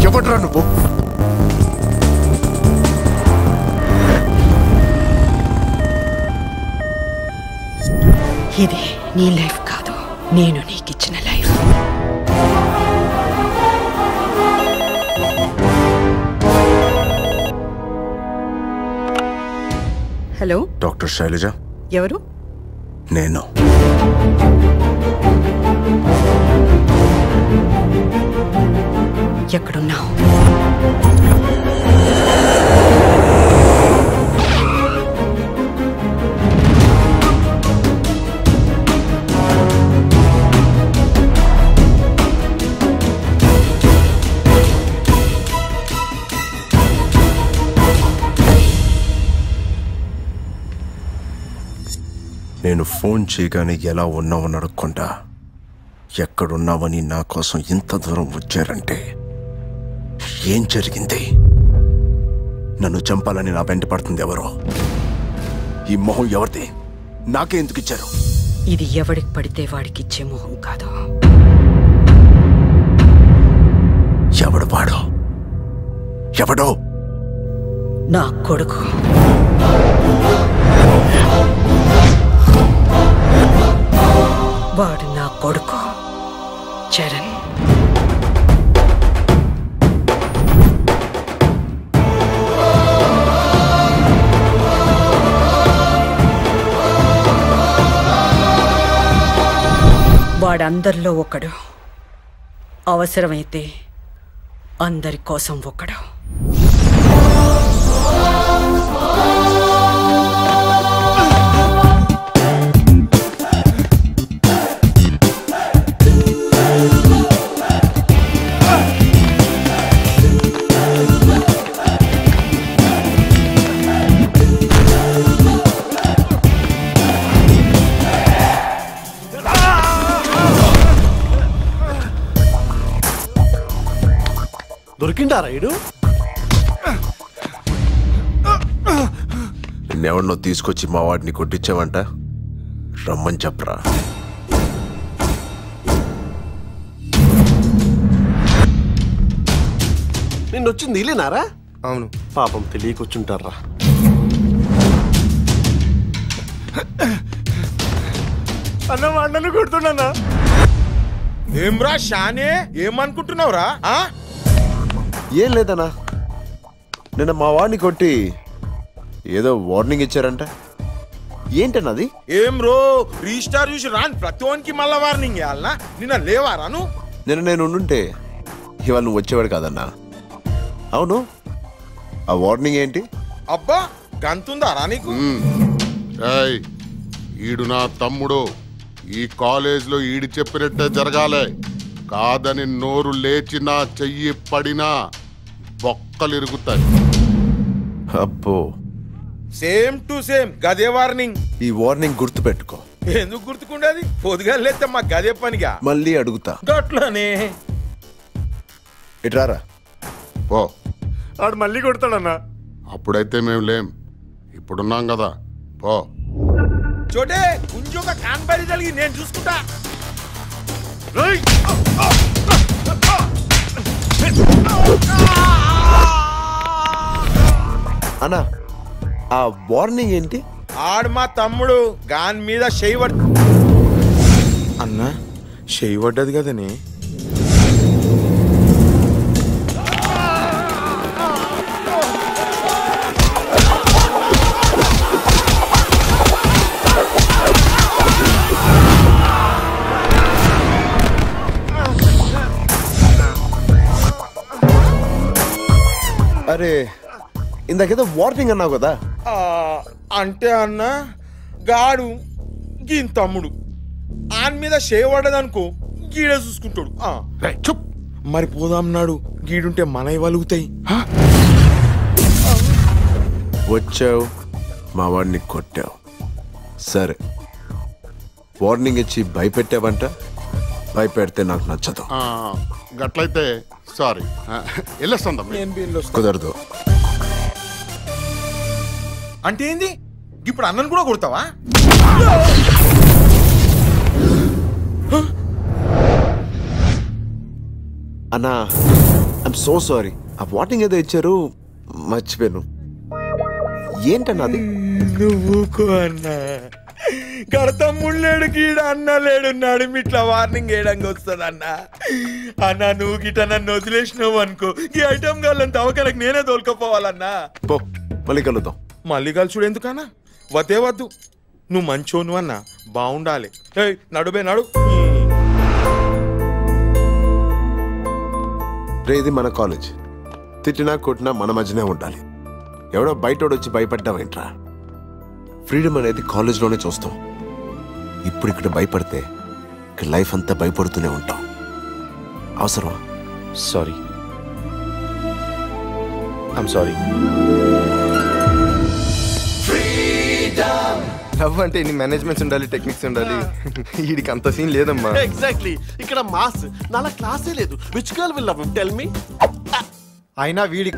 ఎవడ్రా నువ్వు? ఇది నీ లైఫ్ కాదు, నేను నీకిచ్చిన లైఫ్. Hello, doctor Shailaja. ఎవరు? నేను. ఎక్కడున్నావు? నేను ఫోన్ చేయగానే ఎలా ఉన్నావని అడగకుండా ఎక్కడున్నావని నా కోసం ఇంత దూరం వచ్చారంటే ఏం జరిగింది? నన్ను చంపాలని నా వెంట పడుతుంది ఎవరో? ఈ మొహం ఎవరిది? నాకే ఎందుకు ఇచ్చారు? ఇది ఎవడికి పడితే వాడికిచ్చే మొహం కాదు. ఎవడు వాడు? ఎవడో? నా కొడుకు. వాడు నా కొడుకు చరణ్. వాడందరిలో ఒకడు, అవసరమైతే అందరి కోసం ఒకడు. దొరికిండారా ఇడు? నిన్నెవరినో తీసుకొచ్చి మా వాడిని కొట్టించావంట, రమ్మని చెప్పరా. నిన్నొచ్చింది ఇలేనారా? అవును. పాపం తెలియకొచ్చుంటారా. అన్న వాడిని కొడుతున్నా. ఏమ్రా షానే, ఏమనుకుంటున్నావురా? ఏం లేదన్నా, నిన్న మా వాడిని కొట్టి ఏదో వార్నింగ్ ఇచ్చారంట. ఏంటన్నది? ఏం రో రీస్టార్ చూసి రాని ప్రతి ఒనికి మళ్ళా వార్నింగ్ ఇవ్వాలనా? నిన్న లేవారాను? నిన్న నేను ఉండుంటే ఇవాళ నువ్వు వచ్చేవాడు కాదన్నా. అవును, ఆ వార్నింగ్ ఏంటి? అబ్బా గంతుందారా నీకు? ఈడు నా తమ్ముడు. ఈ కాలేజ్లో ఈడు చెప్పినట్టే జరగాలి. కాదని నోరు లేచినా చెయ్యి పడినా బొక్కలు ఇరుగుతాయి. అబ్బో, సేమ్ టు సేమ్ గదే వార్నింగ్. ఈ వార్నింగ్ గుర్తు పెట్టుకో. ఎందుకు గుర్తుకుండేది? పొద్దుగా లేతే మా గదే పనిగా. మళ్ళీ అడుగుతా. గట్లనే ఇట్రారా. పో. వాడు మళ్ళీ కొడతాడన్నా. అప్పుడైతే మేము లేం, ఇప్పుడున్నాం కదా. పో. చోటే కొంచెం కాన్బరి జరిగి నేను చూసుకుంటా. అన్నా, ఆ వార్నింగ్ ఏంటి? ఆడు మా తమ్ముడు గాన్ మీద చెయ్యి అన్న చెయ్యి పడ్డది కదనే. అరే, ఇందాకేదో వార్నింగ్ అన్నావు కదా. అంటే అన్న గాడు గీన్ తమ్ముడు ఆన్ మీద చేయబడ్డదనుకో గీడే చూసుకుంటాడు. చుప్. మరి పోదాం నాడు, గీడుంటే మనవి వలుగుతాయి. వచ్చావు, మా వాడిని కొట్టావు. సరే, వార్నింగ్ ఇచ్చి భయపెట్టావంట. భయపెడితే నాకు నచ్చదు. గట్లయితే సారీ, వెళ్ళొస్తాం. కుదరదు. అంటే ఏంది? ఇప్పుడు అన్నను కూడా కొడతావా? అన్నా, ఐఎమ్ సో సారీ. ఆ వార్నింగ్ ఏదో ఇచ్చారు, మర్చిపోయాను. ఏంటన్నది? నువ్వుకో అన్నా, కడతమ్ముడు లేడు, గీడ అన్న లేడు, నడిమిట్లా వార్నింగ్ వేయడానికి వస్తుంది అన్నా. అన్నా నువ్వు గిట్ట నన్ను వదిలేసినావు అనుకో, ఈ ఐటమ్ గాళ్ళంత అవకరకు నేనే తోలుకపోవాలన్నా. పో, మళ్ళీ కలుద్దాం. మళ్ళీ కలుసుడు ఎందుకన్నా? వద్దే వద్దు, నువ్వు మంచోను అన్నా, బాగుండాలి. నడుబే నడు. రే, ఇది మన కాలేజ్. తిట్టినా కొట్టినా మన మధ్యనే ఉండాలి. ఎవడో బయటోడు వచ్చి భయపడ్డావేంట్రా? ఫ్రీడమ్ అనేది కాలేజ్లోనే చూస్తాం. ఇప్పుడు ఇక్కడ భయపడితే ఇక్కడ లైఫ్ అంతా భయపడుతూనే ఉంటాం. అవసరమా? Sorry, I'm sorry. లవ్ అంటే ఇన్ని మేనేజ్మెంట్స్ ఉండాలి, టెక్నిక్స్ ఉండాలి. వీడికి అంత సీన్ లేదమ్మా. ఎగ్జాక్ట్లీ, ఇక్కడ మాస్ నాలా క్లాసే లేదు. Which girl will love him? Tell me. అయినా వీడి